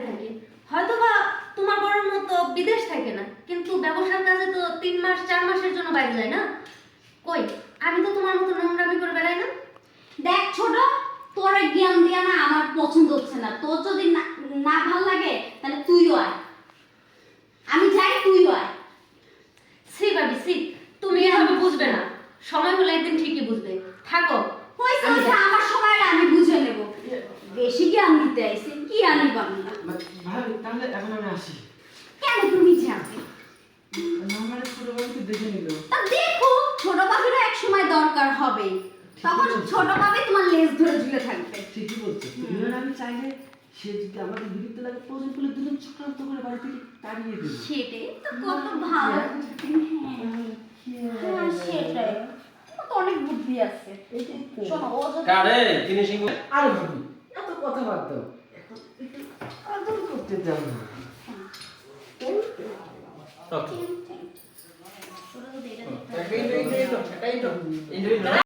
থাকে হয়তো বা তোমার বড়র মতো বিদেশ থাকে না, কিন্তু ব্যবসার কাজে তো 3 মাস 4 মাসের জন্য বাইরে যায় না। কই, আমি তো তোমার মতো নোংরামি করে বেড়াই না। দেখ ছোট, তোর জ্ঞান দিয়া না আমার পছন্দ হচ্ছে না। তোর যদি না না ভাল লাগে তাহলে তুইও আয়, আমি যাই তুইও আয়। সি ভাবি সি, তুমি এভাবে বুঝবে না, সময় হলে একদিন ঠিকই বুঝবে। থাকো। হইছে হইছে, আমার সময়টা আমি বুঝে নেব। বেশি জ্ঞান দিতে আইছে, কি আনি বানি না। ভাবি তাহলে এখন আমি আসি। কেন তুমি যাবে? আমার ছোট ভাবিকে দেখে নিল। তা দেখো, ছোট বাবিরও এক সময় দরকার হবে, তখন ছোট বাবি তোমার লেজ ধরে ঝুলে থাকবে। ঠিকই বলছো তুমি। আর আমি চাইলে সে যদি আমাদের বিরুদ্ধে লাগে প্রয়োজন করলে দুজন চক্রান্ত করে বাড়ি থেকে তাড়িয়ে দেবে। সেটাই তো কত ভালো। হ্যাঁ সেটাই, তোমার তো অনেক বুদ্ধি আছে। শোনো, ও যদি কারে ফিনিশিং আরে ভাবি এত কথা বাদ দাও, এখন একটু আদর করতে দাও না। ওকে ওরা যদি এটা দেখতে এটাই তো